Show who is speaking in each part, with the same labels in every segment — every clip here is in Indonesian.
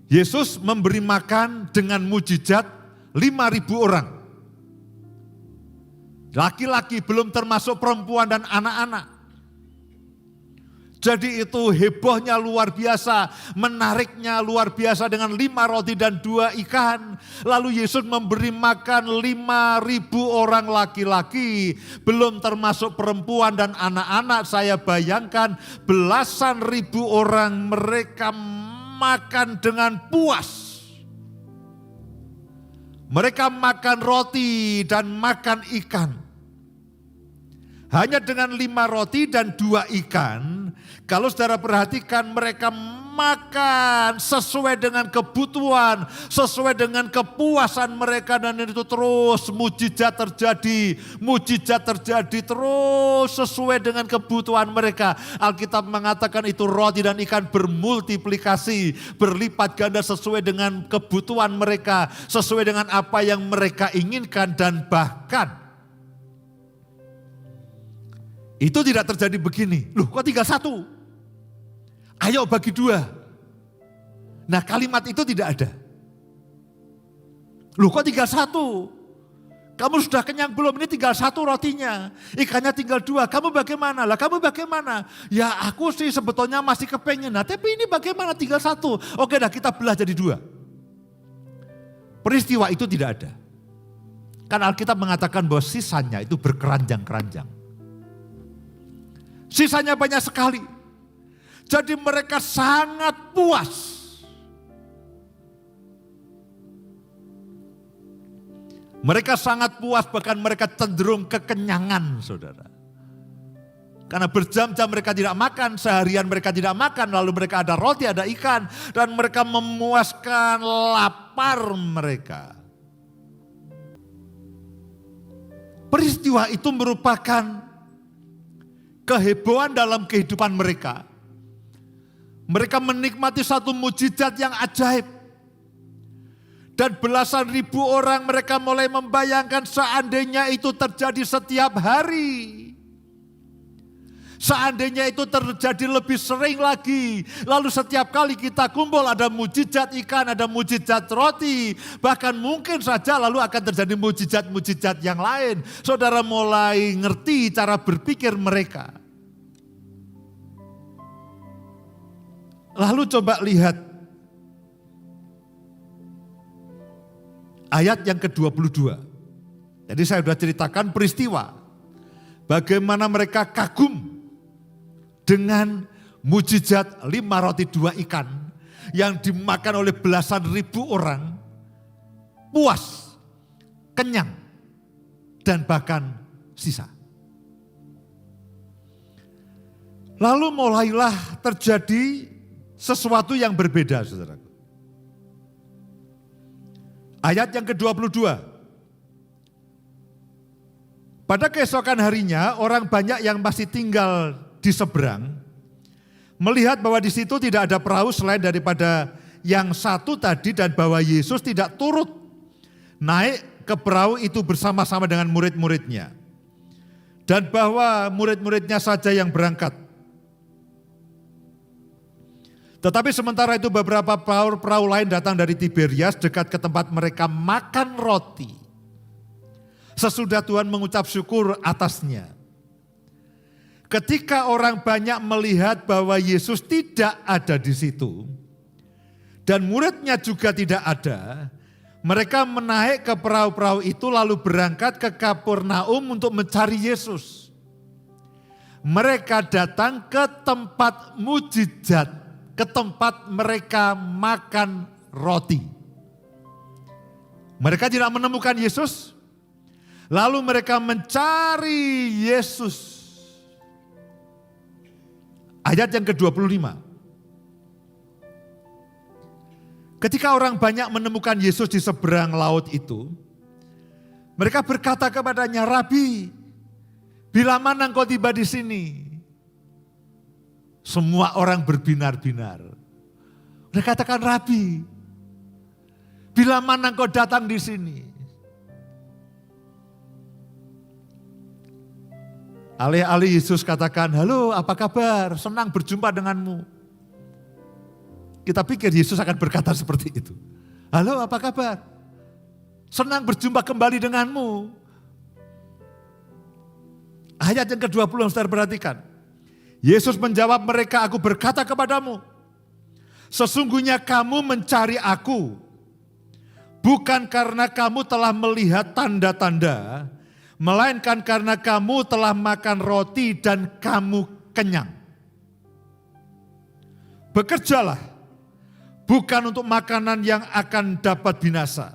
Speaker 1: Yesus memberi makan dengan mujizat 5.000 orang. Laki-laki, belum termasuk perempuan dan anak-anak. Jadi itu hebohnya luar biasa, menariknya luar biasa dengan 5 roti dan 2 ikan. Lalu Yesus memberi makan 5.000 orang laki-laki, belum termasuk perempuan dan anak-anak. Saya bayangkan belasan ribu orang mereka makan dengan puas. Mereka makan roti dan makan ikan. Hanya dengan 5 roti dan 2 ikan, kalau saudara perhatikan mereka makan sesuai dengan kebutuhan, sesuai dengan kepuasan mereka, dan itu terus mujizat terjadi terus sesuai dengan kebutuhan mereka. Alkitab mengatakan itu roti dan ikan bermultiplikasi, berlipat ganda sesuai dengan kebutuhan mereka, sesuai dengan apa yang mereka inginkan, dan bahkan itu tidak terjadi begini. Loh, kok tinggal 1? Ayo bagi 2. Nah, kalimat itu tidak ada. Loh, kok tinggal 1? Kamu sudah kenyang belum? Ini tinggal 1 rotinya. Ikannya tinggal 2. Kamu bagaimana? Lah, kamu bagaimana? Ya, aku sih sebetulnya masih kepengen. Nah, tapi ini bagaimana? Tinggal 1. Oke dah, kita belah jadi 2. Peristiwa itu tidak ada. Kan Alkitab mengatakan bahwa sisanya itu berkeranjang-keranjang. Sisanya banyak sekali. Jadi mereka sangat puas. Mereka sangat puas, bahkan mereka cenderung kekenyangan, saudara. Karena berjam-jam mereka tidak makan, seharian mereka tidak makan, lalu mereka ada roti, ada ikan, dan mereka memuaskan lapar mereka. Peristiwa itu merupakan kehebohan dalam kehidupan mereka. Mereka menikmati satu mujizat yang ajaib. Dan belasan ribu orang mereka mulai membayangkan seandainya itu terjadi setiap hari. Seandainya itu terjadi lebih sering lagi. Lalu setiap kali kita kumpul ada mujizat ikan, ada mujizat roti. Bahkan mungkin saja lalu akan terjadi mujizat-mujizat yang lain. Saudara mulai ngerti cara berpikir mereka. Lalu coba lihat ayat yang ke-22. Jadi saya sudah ceritakan peristiwa. Bagaimana mereka kagum dengan mujizat 5 roti 2 ikan yang dimakan oleh belasan ribu orang. Puas, kenyang, dan bahkan sisa. Lalu mulailah terjadi sesuatu yang berbeda, saudara. Ayat yang ke-22. Pada keesokan harinya, orang banyak yang masih tinggal di seberang melihat bahwa di situ tidak ada perahu selain daripada yang satu tadi, dan bahwa Yesus tidak turut naik ke perahu itu bersama-sama dengan murid-muridnya, dan bahwa murid-muridnya saja yang berangkat. Tetapi sementara itu beberapa perahu lain datang dari Tiberias dekat ke tempat mereka makan roti. Sesudah Tuhan mengucap syukur atasnya. Ketika orang banyak melihat bahwa Yesus tidak ada di situ, dan muridnya juga tidak ada, mereka menaik ke perahu-perahu itu lalu berangkat ke Kapernaum untuk mencari Yesus. Mereka datang ke tempat mujizat, ke tempat mereka makan roti. Mereka tidak menemukan Yesus, lalu mereka mencari Yesus. Ayat yang ke-25. Ketika orang banyak menemukan Yesus di seberang laut itu, mereka berkata kepadanya, "Rabi, bila mana engkau tiba di sini?" Semua orang berbinar-binar. Mereka katakan, "Rabi, bila mana engkau datang di sini?" Alih-alih Yesus katakan, "Halo, apa kabar? Senang berjumpa denganmu." Kita pikir Yesus akan berkata seperti itu. Halo, apa kabar? Senang berjumpa kembali denganmu. Ayat yang ke-20 yang saudara perhatikan. Yesus menjawab mereka, aku berkata kepadamu, sesungguhnya kamu mencari aku, bukan karena kamu telah melihat tanda-tanda, melainkan karena kamu telah makan roti dan kamu kenyang. Bekerjalah, bukan untuk makanan yang akan dapat binasa,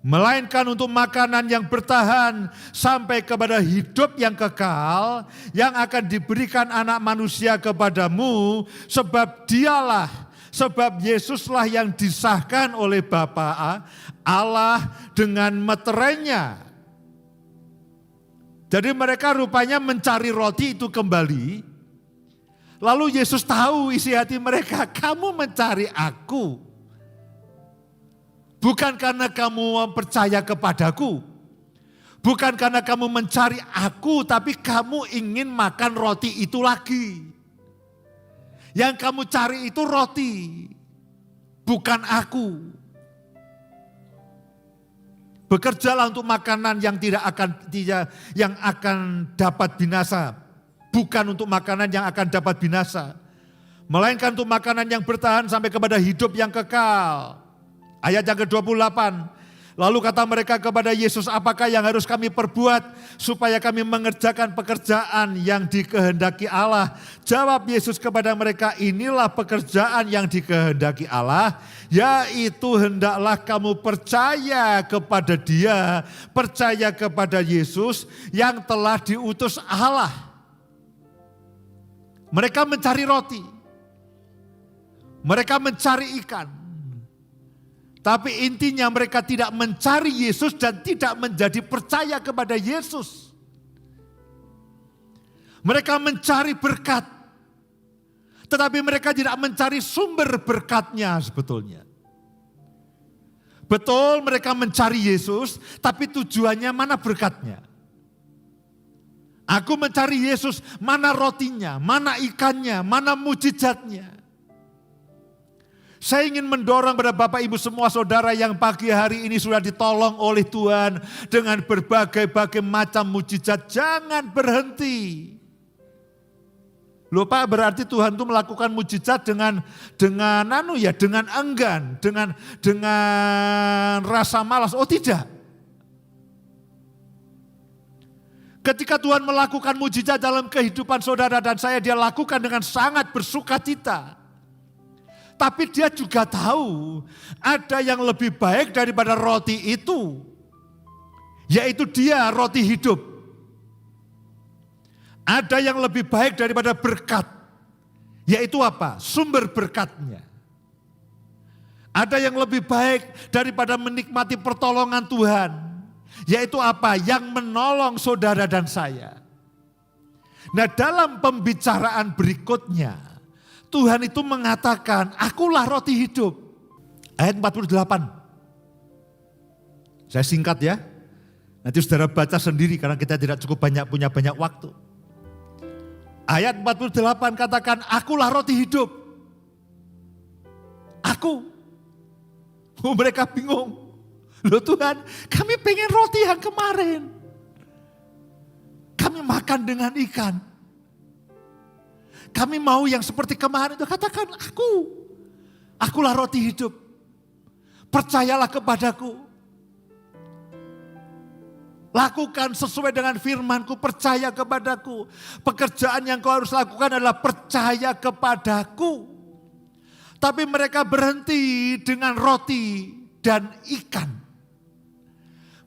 Speaker 1: melainkan untuk makanan yang bertahan sampai kepada hidup yang kekal, yang akan diberikan Anak Manusia kepadamu, sebab Yesuslah yang disahkan oleh Bapa Allah dengan meterainya. Jadi mereka rupanya mencari roti itu kembali. Lalu Yesus tahu isi hati mereka, kamu mencari aku. Bukan karena kamu percaya kepadaku. Bukan karena kamu mencari aku, tapi kamu ingin makan roti itu lagi. Yang kamu cari itu roti, bukan aku. Bekerjalah untuk makanan yang yang akan dapat binasa, bukan untuk makanan yang akan dapat binasa, melainkan untuk makanan yang bertahan sampai kepada hidup yang kekal. Ayat yang ke-28, lalu kata mereka kepada Yesus, apakah yang harus kami perbuat supaya kami mengerjakan pekerjaan yang dikehendaki Allah? Jawab Yesus kepada mereka, inilah pekerjaan yang dikehendaki Allah, yaitu hendaklah kamu percaya kepada Dia, percaya kepada Yesus yang telah diutus Allah. Mereka mencari roti, mereka mencari ikan. Tapi intinya mereka tidak mencari Yesus dan tidak menjadi percaya kepada Yesus. Mereka mencari berkat. Tetapi mereka tidak mencari sumber berkatnya sebetulnya. Betul mereka mencari Yesus, tapi tujuannya mana berkatnya? Aku mencari Yesus, mana rotinya, mana ikannya, mana mujizatnya. Saya ingin mendorong pada Bapak Ibu semua saudara yang pagi hari ini sudah ditolong oleh Tuhan dengan berbagai macam mujizat, jangan berhenti. Loh Pak, berarti Tuhan itu melakukan mujizat dengan enggan, dengan rasa malas. Oh tidak. Ketika Tuhan melakukan mujizat dalam kehidupan saudara dan saya, Dia lakukan dengan sangat bersukacita. Tapi Dia juga tahu ada yang lebih baik daripada roti itu. Yaitu Dia roti hidup. Ada yang lebih baik daripada berkat. Yaitu apa? Sumber berkatnya. Ada yang lebih baik daripada menikmati pertolongan Tuhan. Yaitu apa? Yang menolong saudara dan saya. Nah, dalam pembicaraan berikutnya, Tuhan itu mengatakan, akulah roti hidup. Ayat 48. Saya singkat ya. Nanti saudara baca sendiri karena kita tidak cukup punya banyak waktu. Ayat 48 katakan, akulah roti hidup. Aku. Oh, mereka bingung. Loh Tuhan, kami pengen roti yang kemarin. Kami makan dengan ikan. Kami mau yang seperti kemarin itu, katakan akulah roti hidup. Percayalah kepadaku. Lakukan sesuai dengan firman-Ku, percaya kepadaku. Pekerjaan yang kau harus lakukan adalah percaya kepadaku. Tapi mereka berhenti dengan roti dan ikan.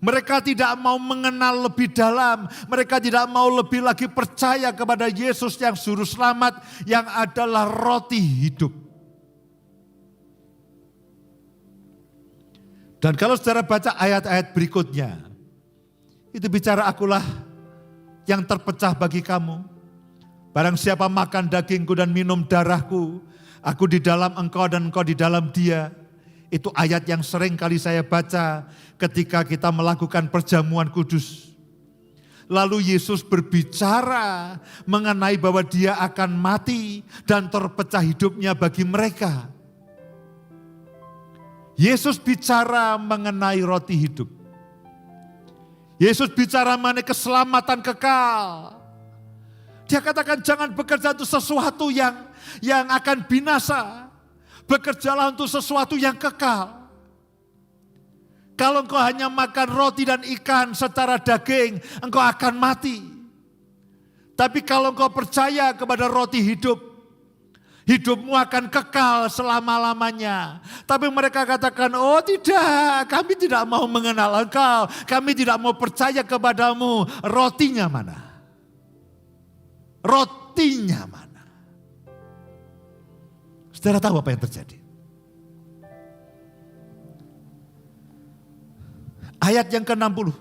Speaker 1: Mereka tidak mau mengenal lebih dalam. Mereka tidak mau lebih lagi percaya kepada Yesus yang juru selamat, yang adalah roti hidup. Dan kalau saudara baca ayat-ayat berikutnya, itu bicara akulah yang terpecah bagi kamu. Barang siapa makan dagingku dan minum darahku, aku di dalam engkau dan engkau di dalam dia. Itu ayat yang sering kali saya baca ketika kita melakukan perjamuan kudus. Lalu Yesus berbicara mengenai bahwa Dia akan mati dan terpecah hidupnya bagi mereka. Yesus bicara mengenai roti hidup. Yesus bicara mengenai keselamatan kekal. Dia katakan jangan bekerja untuk sesuatu yang akan binasa. Bekerjalah untuk sesuatu yang kekal. Kalau engkau hanya makan roti dan ikan secara daging, engkau akan mati. Tapi kalau engkau percaya kepada roti hidup, hidupmu akan kekal selama-lamanya. Tapi mereka katakan, oh tidak, kami tidak mau mengenal engkau. Kami tidak mau percaya kepadamu. Rotinya mana? Rotinya mana? Saudara tahu apa yang terjadi? Ayat yang ke-60.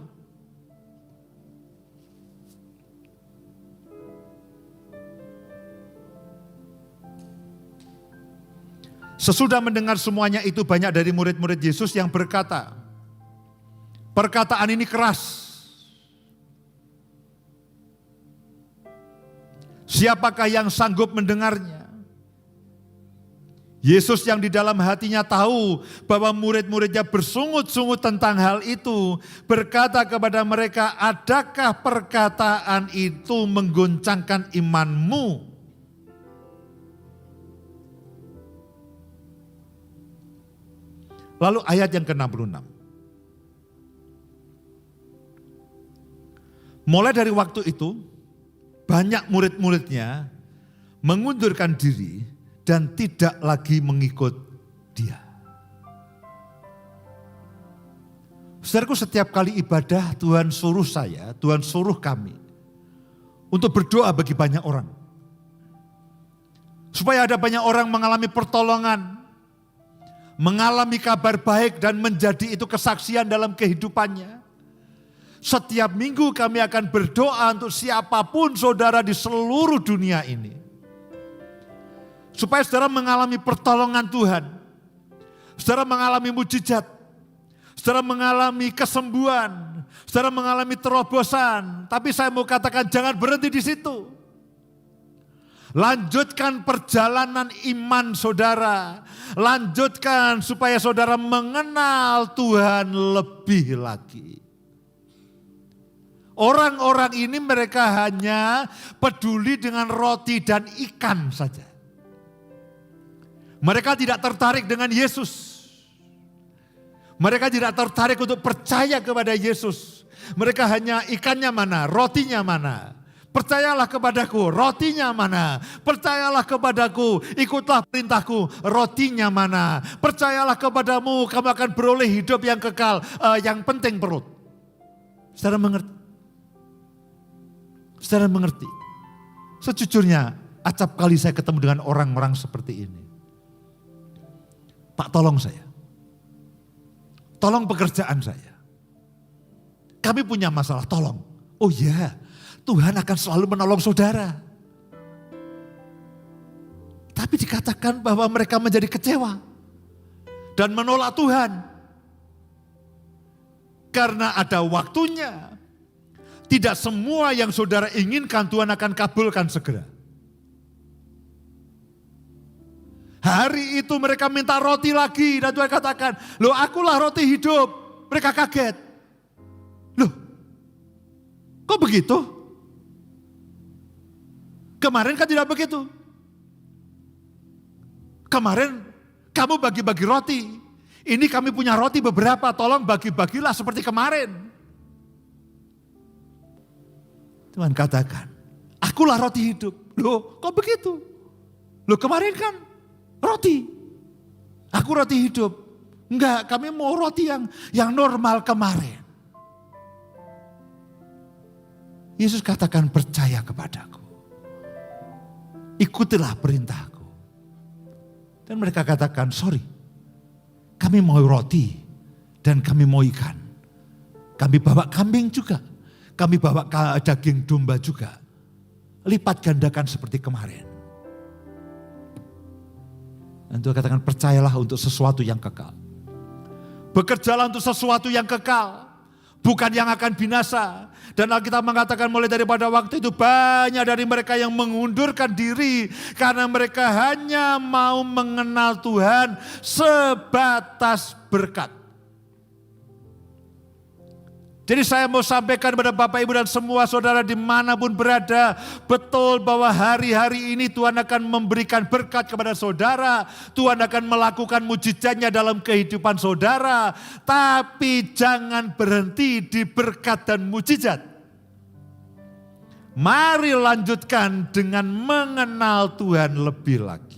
Speaker 1: Sesudah mendengar semuanya itu, banyak dari murid-murid Yesus yang berkata, perkataan ini keras. Siapakah yang sanggup mendengarnya? Yesus yang di dalam hatinya tahu bahwa murid-muridnya bersungut-sungut tentang hal itu, berkata kepada mereka, adakah perkataan itu menggoncangkan imanmu? Lalu ayat yang ke-66. Mulai dari waktu itu, banyak murid-muridnya mengundurkan diri dan tidak lagi mengikut dia. Saudaraku, setiap kali ibadah Tuhan suruh saya, Tuhan suruh kami untuk berdoa bagi banyak orang. Supaya ada banyak orang mengalami pertolongan, mengalami kabar baik dan menjadi itu kesaksian dalam kehidupannya. Setiap minggu kami akan berdoa untuk siapapun saudara di seluruh dunia ini. Supaya saudara mengalami pertolongan Tuhan. Saudara mengalami mujizat. Saudara mengalami kesembuhan. Saudara mengalami terobosan. Tapi saya mau katakan jangan berhenti di situ. Lanjutkan perjalanan iman saudara. Lanjutkan supaya saudara mengenal Tuhan lebih lagi. Orang-orang ini mereka hanya peduli dengan roti dan ikan saja. Mereka tidak tertarik dengan Yesus. Mereka tidak tertarik untuk percaya kepada Yesus. Mereka hanya ikannya mana, rotinya mana. Percayalah kepadaku, rotinya mana. Percayalah kepadaku, ikutlah perintahku, rotinya mana. Percayalah kepadamu, kamu akan beroleh hidup yang kekal. Yang penting perut. Saudara mengerti? Saudara mengerti? Sejujurnya, acap kali saya ketemu dengan orang-orang seperti ini. Pak, tolong saya. Tolong pekerjaan saya. Kami punya masalah, tolong. Oh ya, Tuhan akan selalu menolong saudara. Tapi dikatakan bahwa mereka menjadi kecewa dan menolak Tuhan. Karena ada waktunya. Tidak semua yang saudara inginkan Tuhan akan kabulkan segera. Hari itu mereka minta roti lagi dan Tuhan katakan, loh akulah roti hidup. Mereka kaget. Loh, kok begitu? Kemarin kan tidak begitu. Kemarin kamu bagi-bagi roti. Ini kami punya roti beberapa, tolong bagi-bagilah seperti kemarin. Tuhan katakan, akulah roti hidup. Loh, kok begitu? Loh, kemarin kan roti. Aku roti hidup. Enggak, kami mau roti yang normal kemarin. Yesus katakan, percaya kepadaku. Ikutilah perintahku. Dan mereka katakan, sorry. Kami mau roti dan kami mau ikan. Kami bawa kambing juga. Kami bawa daging domba juga. Lipat gandakan seperti kemarin. Dan Tuhan katakan, percayalah untuk sesuatu yang kekal. Bekerjalah untuk sesuatu yang kekal. bukan yang akan binasa. Dan Alkitab mengatakan mulai daripada waktu itu banyak dari mereka yang mengundurkan diri karena mereka hanya mau mengenal Tuhan sebatas berkat. Jadi saya mau sampaikan kepada Bapak Ibu dan semua saudara dimanapun berada, betul bahwa hari-hari ini Tuhan akan memberikan berkat kepada saudara, Tuhan akan melakukan mujizatnya dalam kehidupan saudara, tapi jangan berhenti di berkat dan mujizat. Mari lanjutkan dengan mengenal Tuhan lebih lagi.